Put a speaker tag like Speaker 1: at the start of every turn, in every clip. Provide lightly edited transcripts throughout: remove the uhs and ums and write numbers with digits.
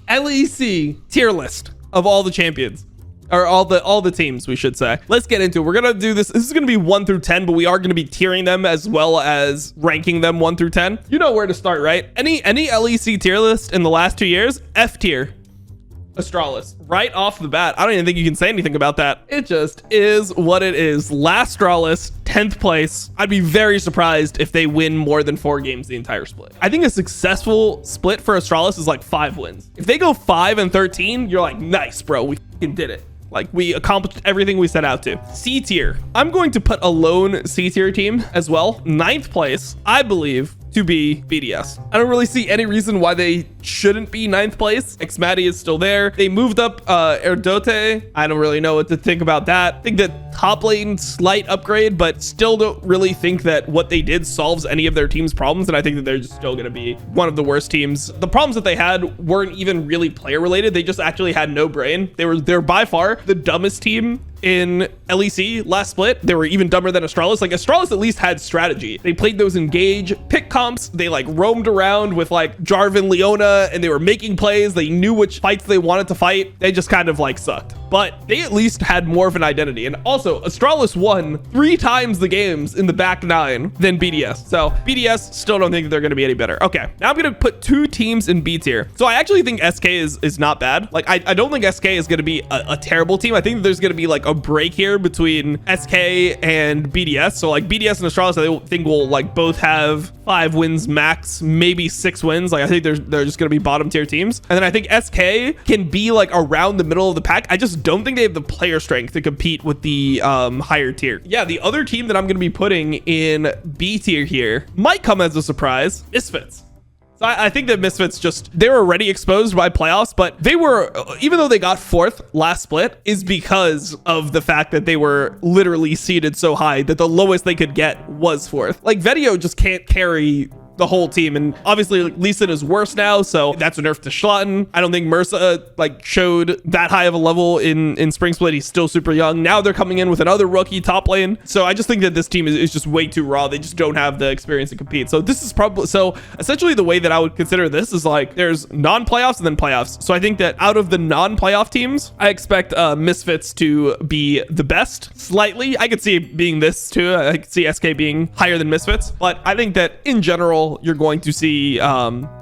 Speaker 1: LEC tier list of all the champions. Or all the teams, we should say. Let's get into it. We're gonna do this. This is gonna be 1 through 10, but we are gonna be tiering them as well as ranking them 1 through 10. You know where to start, right? Any LEC tier list in the last 2 years, F tier. Astralis, right off the bat. I don't even think you can say anything about that. It just is what it is. Last Astralis, 10th place. I'd be very surprised if they win more than 4 games the entire split. I think a successful split for Astralis is like 5 wins. If they go 5 and 13, you're like, nice, bro. We fucking did it. Like, we accomplished everything we set out to. C tier. I'm going to put a lone C tier team as well. 9th place, I believe, to be BDS. I don't really see any reason why they shouldn't be 9th place. Xmatty is still there. They moved up Erdote. I don't really know what to think about that. I think that top lane, slight upgrade, but still don't really think that what they did solves any of their team's problems. And I think that they're just still going to be one of the worst teams. The problems that they had weren't even really player related. They just actually had no brain. They're by far the dumbest team in LEC last split. They were even dumber than Astralis. Like, Astralis at least had strategy. They played those engage pick comps. They like roamed around with like Jarvan, Leona, and they were making plays. They knew which fights they wanted to fight. They just kind of like sucked. But they at least had more of an identity. And also, Astralis won 3 times the games in the back 9 than BDS. So BDS still don't think that they're going to be any better. Okay, now I'm going to put 2 teams in B tier. So I actually think SK is not bad. Like, I don't think SK is going to be a terrible team. I think there's going to be like a break here between SK and BDS. So like BDS and Astralis, I think will like both have 5 wins max, maybe 6 wins. Like, I think they're just going to be bottom tier teams. And then I think SK can be like around the middle of the pack. I just don't think they have the player strength to compete with the higher tier. Yeah, the other team that I'm going to be putting in B tier here might come as a surprise. Misfits. So I think that Misfits they were already exposed by playoffs, but they were, even though they got 4th last split, is because of the fact that they were literally seeded so high that the lowest they could get was 4th. Like, Vetio just can't carry the whole team, and obviously Lee Sin is worse now, so that's a nerf to Schlatten. I don't think Mersa like showed that high of a level in Spring Split. He's still super young. Now they're coming in with another rookie top lane, so I just think that this team is just way too raw. They just don't have the experience to compete. So this is probably, so essentially the way that I would consider this is like there's non-playoffs and then playoffs. So I think that out of the non-playoff teams, I expect Misfits to be the best slightly. I could see it being this too. I could see SK being higher than Misfits, but I think that in general you're going to see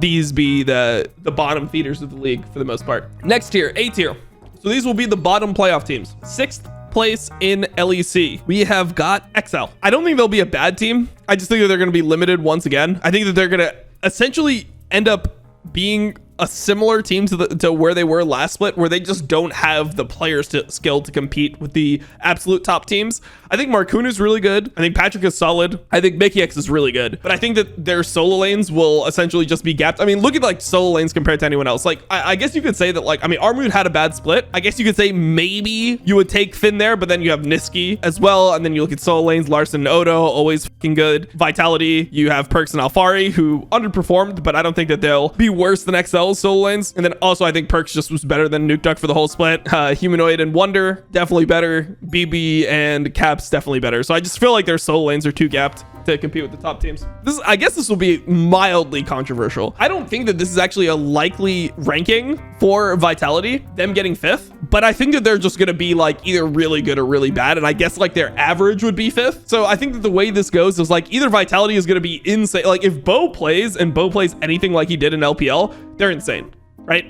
Speaker 1: these be the bottom feeders of the league for the most part. Next tier, A tier. So these will be the bottom playoff teams. 6th place in LEC, we have got XL. I don't think they'll be a bad team. I just think that they're going to be limited once again. I think that they're going to essentially end up being a similar team to where they were last split, where they just don't have the players skill to compete with the absolute top teams. I think Marcoon is really good. I think Patrick is solid. I think Mickey X is really good. But I think that their solo lanes will essentially just be gapped. I mean, look at like solo lanes compared to anyone else. Like, I guess you could say that, like, I mean, Armood had a bad split. I guess you could say maybe you would take Finn there, but then you have Niski as well. And then you look at solo lanes, Larson and Odo, always fucking good. Vitality, you have Perks and Alfari, who underperformed, but I don't think that they'll be worse than XL's solo lanes. And then also I think Perks just was better than Nuke Duck for the whole split. Humanoid and Wonder, definitely better. BB and Caps, definitely better. So I just feel like their solo lanes are too gapped to compete with the top teams. I guess this will be mildly controversial. I don't think that this is actually a likely ranking for Vitality, them getting 5th, but I think that they're just going to be like either really good or really bad. And I guess like their average would be 5th. So I think that the way this goes is like either Vitality is going to be insane. Like if Bo plays anything like he did in LPL, they're insane, right?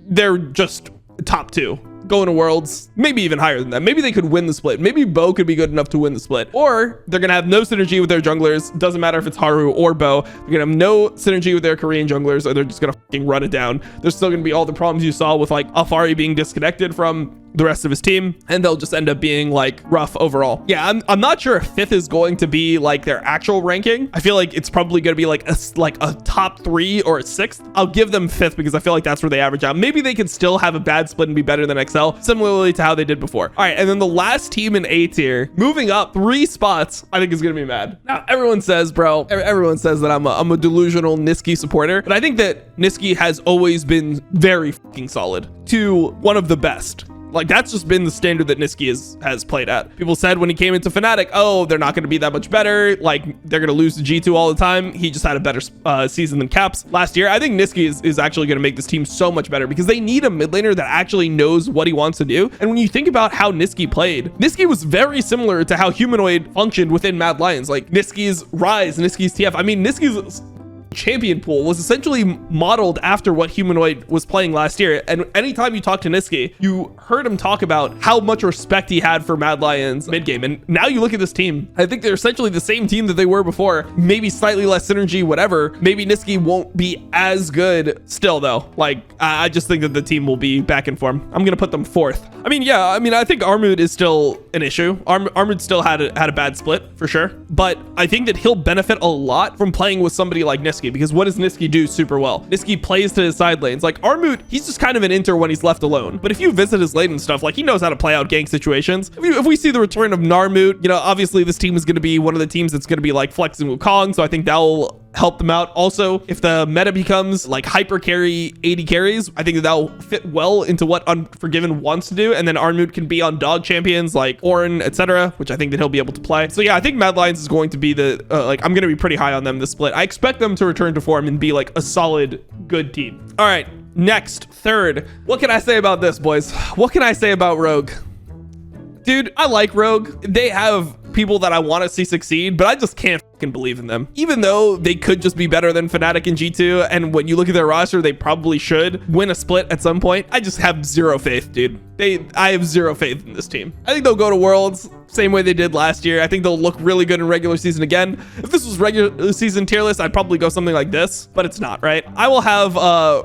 Speaker 1: They're just top 2. Going to Worlds, maybe even higher than that. Maybe they could win the split. Maybe Bo could be good enough to win the split. Or they're going to have no synergy with their junglers. Doesn't matter if it's Haru or Bo. They're going to have no synergy with their Korean junglers, or they're just going to fucking run it down. There's still going to be all the problems you saw with like Alfari being disconnected from the rest of his team, and they'll just end up being like rough overall. Yeah, I'm not sure if 5th is going to be like their actual ranking. I feel like it's probably going to be like a top 3 or a 6th. I'll give them 5th because I feel like that's where they average out. Maybe they can still have a bad split and be better than XL, similarly to how they did before. All right, and then the last team in A tier, moving up 3 spots, I think is going to be mad. Now, everyone says that I'm a delusional Niski supporter, but I think that Niski has always been very fucking solid to one of the best Like, that's just been the standard that Niski has played at. People said when he came into Fnatic, oh, they're not going to be that much better. Like, they're going to lose to G2 all the time. He just had a better season than Caps last year. I think Niski is actually going to make this team so much better because they need a mid laner that actually knows what he wants to do. And when you think about how Niski played, Niski was very similar to how Humanoid functioned within Mad Lions. Like, Niski's Rise, Niski's TF. I mean, Niski's champion pool was essentially modeled after what Humanoid was playing last year. And anytime you talk to Niski, you heard him talk about how much respect he had for Mad Lions mid game. And now you look at this team, I think they're essentially the same team that they were before, maybe slightly less synergy, whatever. Maybe Niski won't be as good still though. Like, I just think that the team will be back in form. I'm going to put them 4th. I mean, yeah, I mean, I think Armud is still an issue. Armud still had a bad split for sure, but I think that he'll benefit a lot from playing with somebody like Niski, because what does Niski do super well? Niski plays to his side lanes. Like, Armud, he's just kind of an inter when he's left alone. But if you visit his lane and stuff, like, he knows how to play out gank situations. If we see the return of Narmut, you know, obviously this team is going to be one of the teams that's going to be like flexing Wukong, so I think that will help them out. Also, if the meta becomes like hyper carry 80 carries, I think that will fit well into what Unforgiven wants to do. And then Armut can be on dog champions like Orin, etc., which I think that he'll be able to play. So yeah, I think Mad Lions is going to be the like, I'm going to be pretty high on them this split. I expect them to return to form and be like a solid good team. All right, next, 3rd. What can I say about this, boys? What can I say about Rogue? Dude, I like Rogue. They have people that I want to see succeed, but I just can't fucking believe in them. Even though they could just be better than Fnatic and G2, and when you look at their roster, they probably should win a split at some point. I just have zero faith, dude. I have zero faith in this team. I think they'll go to Worlds same way they did last year. I think they'll look really good in regular season again. If this was regular season tier list, I'd probably go something like this, but it's not, right? I will have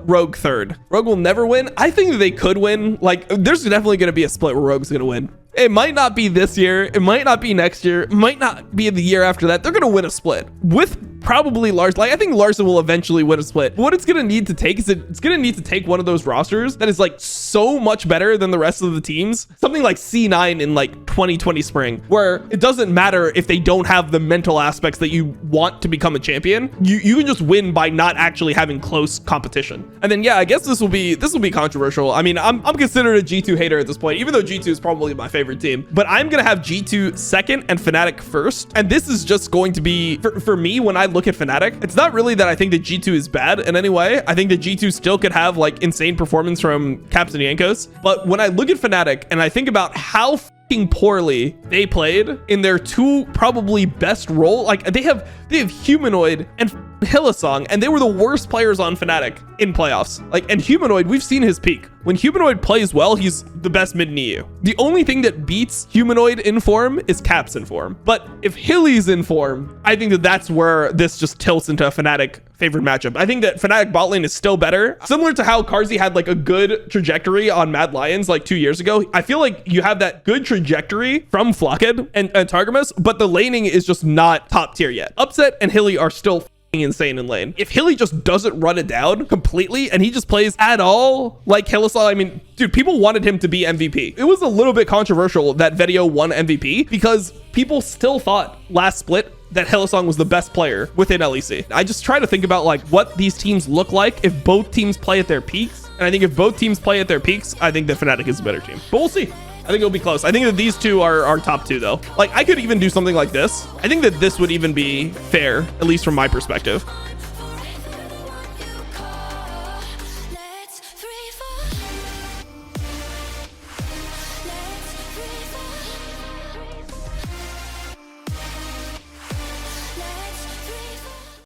Speaker 1: Rogue 3rd. Rogue will never win. I think that they could win. Like, there's definitely going to be a split where Rogue's going to win. It might not be this year. It might not be next year. It might not be the year after that. They're going to win a split with probably Larson. Like, I think Larson will eventually win a split. But what it's going to need to take is it's going to need to take one of those rosters that is like so much better than the rest of the teams. Something like C9 in like 2020 spring, where it doesn't matter if they don't have the mental aspects that you want to become a champion. You can just win by not actually having close competition. And then, yeah, I guess this will be controversial. I mean, I'm considered a G2 hater at this point, even though G2 is probably my favorite team, but I'm going to have G2 2nd and Fnatic 1st. And this is just going to be, for me, when I look at Fnatic, it's not really that I think that G2 is bad in any way. I think that G2 still could have like insane performance from Caps and Yankos. But when I look at Fnatic and I think about how poorly they played in their 2 probably best role, like they have Humanoid and Hillsong, and they were the worst players on Fnatic in playoffs. Like, and Humanoid, we've seen his peak. When Humanoid plays well, he's the best mid in EU. The only thing that beats Humanoid in form is Caps in form. But if Hilly's in form, I think that that's where this just tilts into a Fnatic favorite matchup. I think that Fnatic bot lane is still better. Similar to how kha'zix had like a good trajectory on Mad Lions like 2 years ago. I feel like you have that good trajectory from Flocked and Targamas, but the laning is just not top tier yet. Upset and Hilly are still insane in lane. If Hilly just doesn't run it down completely and he just plays at all like Hillsong, I mean, dude, people wanted him to be MVP. It was a little bit controversial that Vetio won MVP because people still thought last split that Hillsong was the best player within LEC. I just try to think about like what these teams look like if both teams play at their peaks. And I think if both teams play at their peaks, I think that Fnatic is a better team. But we'll see. I think it'll be close. I think that these two are top 2 though. Like, I could even do something like this. I think that this would even be fair, at least from my perspective.